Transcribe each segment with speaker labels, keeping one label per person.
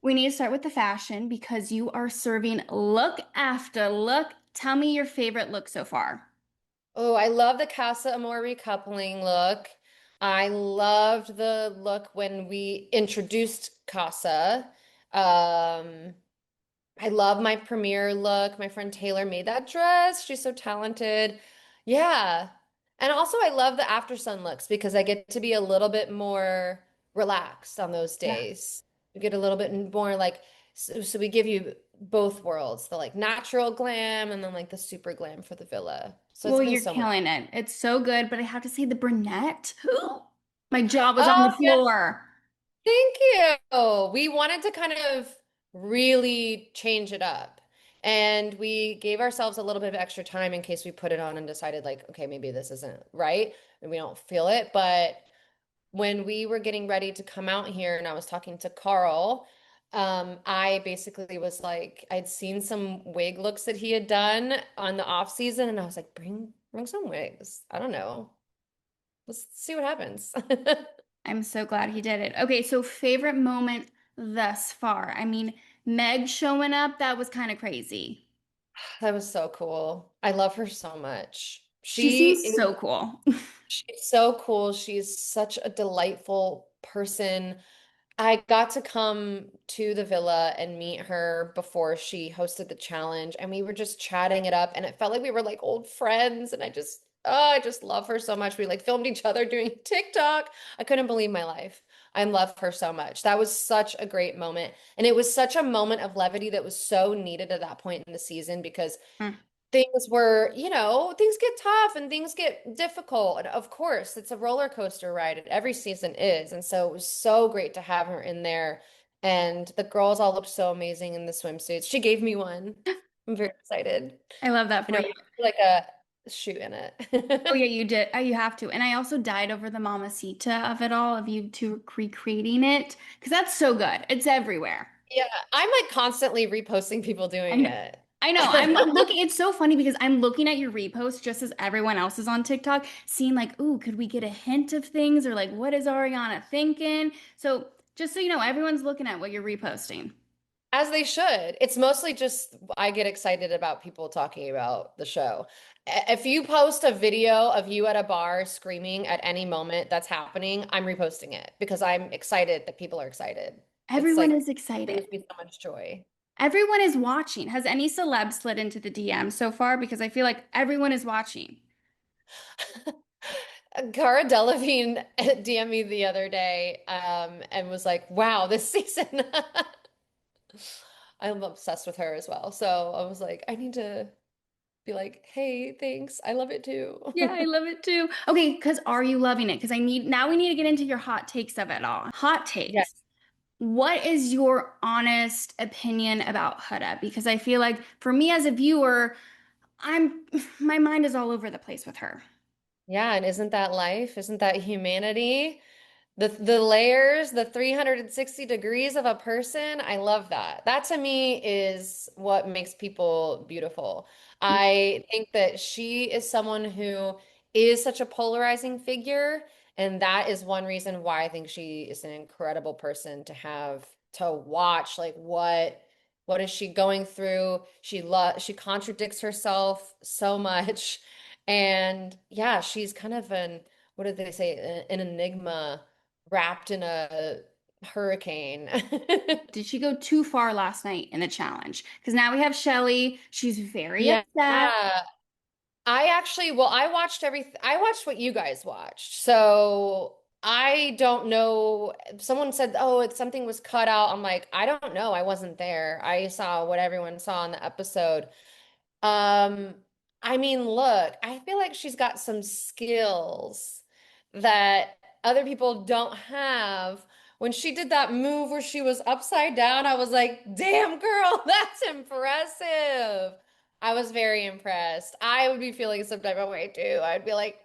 Speaker 1: We need to start with the fashion because you are serving look after look. Tell me your favorite look so far.
Speaker 2: Oh, I love the Casa Amor recoupling look. I loved the look when we introduced Casa. Um, I love my premiere look. My friend Taylor made that dress. She's so talented. Yeah. And also I love the after sun looks because I get to be a little bit more relaxed on those
Speaker 1: Yeah.
Speaker 2: days. We get a little bit more like so we give you both worlds, the like natural glam and then like the super glam for the villa. So it's
Speaker 1: Well,
Speaker 2: been
Speaker 1: you're
Speaker 2: so much.
Speaker 1: killing it. It's so good, but I have to say the brunette. My jaw was on the
Speaker 2: Oh, yeah.
Speaker 1: floor.
Speaker 2: Thank you. We wanted to kind of really change it up. And we gave ourselves a little bit of extra time in case we put it on and decided, like, okay, maybe this isn't right and we don't feel it. But when we were getting ready to come out here and I was talking to Carl, I basically was like, I'd seen some wig looks that he had done on the off season, and I was like, bring some wigs. I don't know. Let's see what happens.
Speaker 1: I'm so glad he did it. Okay, so favorite moment thus far. I mean, Meg showing up, that was kind of crazy.
Speaker 2: That was so cool. I love her so much.
Speaker 1: She seems so cool.
Speaker 2: She's so cool. She's such a delightful person. I got to come to the villa and meet her before she hosted the challenge, and we were just chatting it up, and it felt like we were like old friends. And I just love her so much. We like filmed each other doing TikTok. I couldn't believe my life. I love her so much. That was such a great moment. And it was such a moment of levity that was so needed at that point in the season because
Speaker 1: Mm.
Speaker 2: things were, things get tough and things get difficult. And of course, it's a roller coaster ride, and every season is. And so it was so great to have her in there. And the girls all looked so amazing in the swimsuits. She gave me one. I'm very excited.
Speaker 1: I love that
Speaker 2: I
Speaker 1: for
Speaker 2: know
Speaker 1: you.
Speaker 2: like a shoot in
Speaker 1: Oh
Speaker 2: it.
Speaker 1: yeah, you did. You have to. And I also died over the Mamacita of it all, of you two recreating it, because that's so good. It's everywhere.
Speaker 2: Yeah, I'm like constantly reposting people
Speaker 1: I
Speaker 2: doing
Speaker 1: know.
Speaker 2: it.
Speaker 1: I know. I'm looking. It's so funny because I'm looking at your repost just as everyone else is on TikTok, seeing like, ooh, could we get a hint of things or like, what is Ariana thinking? So just so you know, everyone's looking at what you're reposting.
Speaker 2: As they should. It's mostly just I get excited about people talking about the show. If you post a video of you at a bar screaming at any moment that's happening, I'm reposting it because I'm excited that people are excited. It's
Speaker 1: Everyone
Speaker 2: like
Speaker 1: is excited.
Speaker 2: brings me so much joy.
Speaker 1: Everyone is watching. Has any celeb slid into the DM so far? Because I feel like everyone is watching.
Speaker 2: Cara Delevingne DM'd me the other day, and was like, "Wow, this season." I'm obsessed with her as well. So I was like, I need to be like, hey, thanks. I love it too.
Speaker 1: Yeah, I love it too. Okay, because are you loving it? Because now we need to get into your hot takes of it all. Hot
Speaker 2: Yeah.
Speaker 1: takes. What is your honest opinion about Huda? Because I feel like for me as a viewer, I'm my mind is all over the place with her.
Speaker 2: Yeah, and isn't that life? Isn't that humanity? The layers, the 360 degrees of a person, I love that. That to me is what makes people beautiful. I think that she is someone who is such a polarizing figure, and that is one reason why I think she is an incredible person to have to watch. Like what is she going through? She contradicts herself so much. And yeah, she's kind of what did they say? An enigma wrapped in a hurricane.
Speaker 1: Did she go too far last night in the challenge? Because now we have Shelly. She's very
Speaker 2: Yeah.
Speaker 1: upset.
Speaker 2: I watched what you guys watched. So I don't know. Someone said, "Oh, something was cut out." I'm like, "I don't know. I wasn't there. I saw what everyone saw in the episode." Um, I mean, look, I feel like she's got some skills that other people don't have. When she did that move where she was upside down, I was like, damn, girl, that's impressive. I was very impressed. I would be feeling some type of way too. I'd be like,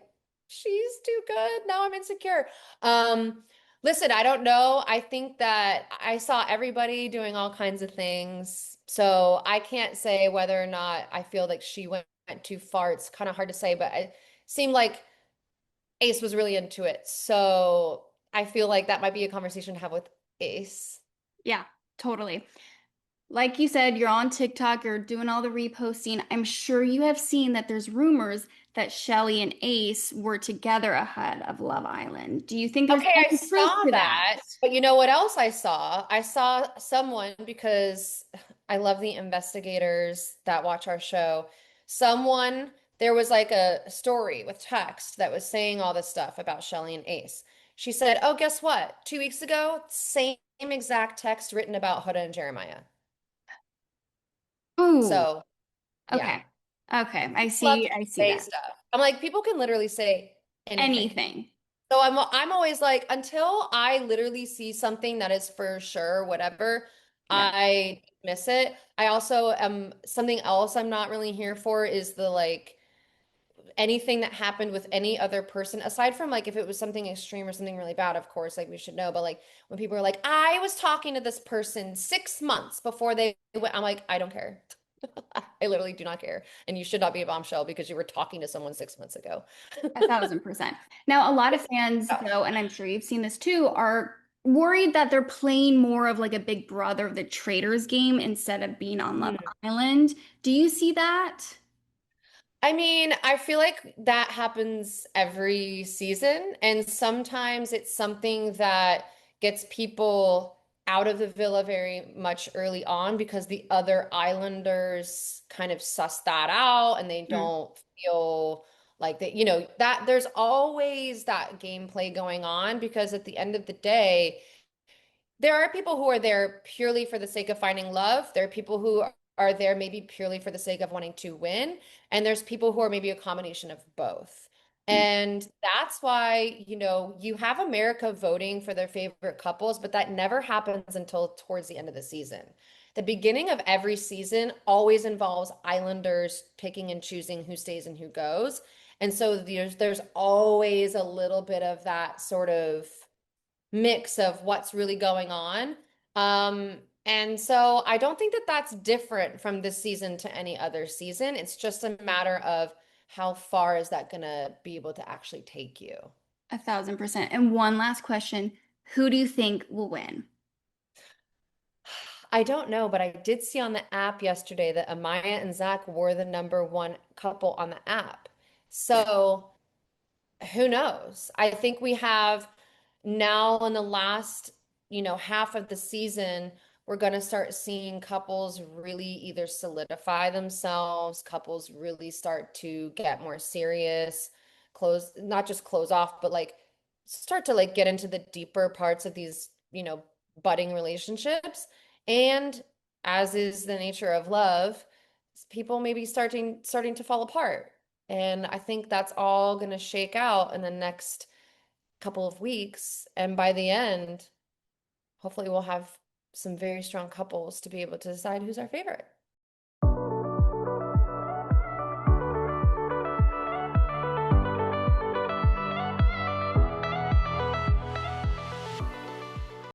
Speaker 2: she's too good. Now I'm insecure. Um, Listen, I don't know. I think that I saw everybody doing all kinds of things. So I can't say whether or not I feel like she went too far. It's kind of hard to say, but it seemed like Ace was really into it. So I feel like that might be a conversation to have with Ace.
Speaker 1: Yeah. Totally. Like you said, you're on TikTok, you're doing all the reposting. I'm sure you have seen that there's rumors that Shelly and Ace were together ahead of Love Island. Do you think there's
Speaker 2: Okay, I
Speaker 1: any proof
Speaker 2: saw
Speaker 1: to that?
Speaker 2: that, but you know what else I saw? I saw someone because I love the investigators that watch our show. Someone, there was like a story with text that was saying all this stuff about Shelly and Ace. She said, "Oh, guess what? 2 weeks ago, same exact text written about Huda and Jeremiah."
Speaker 1: Ooh,
Speaker 2: So, yeah.
Speaker 1: okay. Okay,
Speaker 2: Love
Speaker 1: I
Speaker 2: to
Speaker 1: see
Speaker 2: say
Speaker 1: that.
Speaker 2: stuff. I'm like, people can literally say anything.
Speaker 1: Anything.
Speaker 2: So I'm always like, until I literally see something that is for sure, whatever,
Speaker 1: Yeah.
Speaker 2: I miss it. I also am something else I'm not really here for is the like anything that happened with any other person, aside from like if it was something extreme or something really bad, of course, like we should know. But like when people are like, I was talking to this person 6 months before they went, I'm like, I don't care. I literally do not care. And you should not be a bombshell because you were talking to someone 6 months ago.
Speaker 1: 1,000%. Now, a lot of fans, though, and I'm sure you've seen this too, are worried that they're playing more of like a Big Brother of the Traitors game instead of being on Love
Speaker 2: Yeah.
Speaker 1: Island. Do you see that?
Speaker 2: I mean, I feel like that happens every season, and sometimes it's something that gets people out of the villa very much early on because the other islanders kind of suss that out and they
Speaker 1: Mm,
Speaker 2: don't feel like that, that there's always that gameplay going on because at the end of the day, there are people who are there purely for the sake of finding love. There are people who are there maybe purely for the sake of wanting to win. And there's people who are maybe a combination of both.
Speaker 1: mm,
Speaker 2: And that's why, you have America voting for their favorite couples, but that never happens until towards the end of the season. The beginning of every season always involves Islanders picking and choosing who stays and who goes. And so there's always a little bit of that sort of mix of what's really going on. And so I don't think that that's different from this season to any other season. It's just a matter of how far is that going to be able to actually take you.
Speaker 1: 1,000%. And one last question. Who do you think will win?
Speaker 2: I don't know, but I did see on the app yesterday that Amaya and Zach were the number one couple on the app. So who knows? I think we have now in the last, half of the season, we're going to start seeing couples really either solidify themselves, couples really start to get more serious, close, not just close off, but like start to like get into the deeper parts of these, budding relationships. And as is the nature of love, people may be starting to fall apart. And I think that's all going to shake out in the next couple of weeks. And by the end, hopefully we'll have some very strong couples to be able to decide who's our favorite.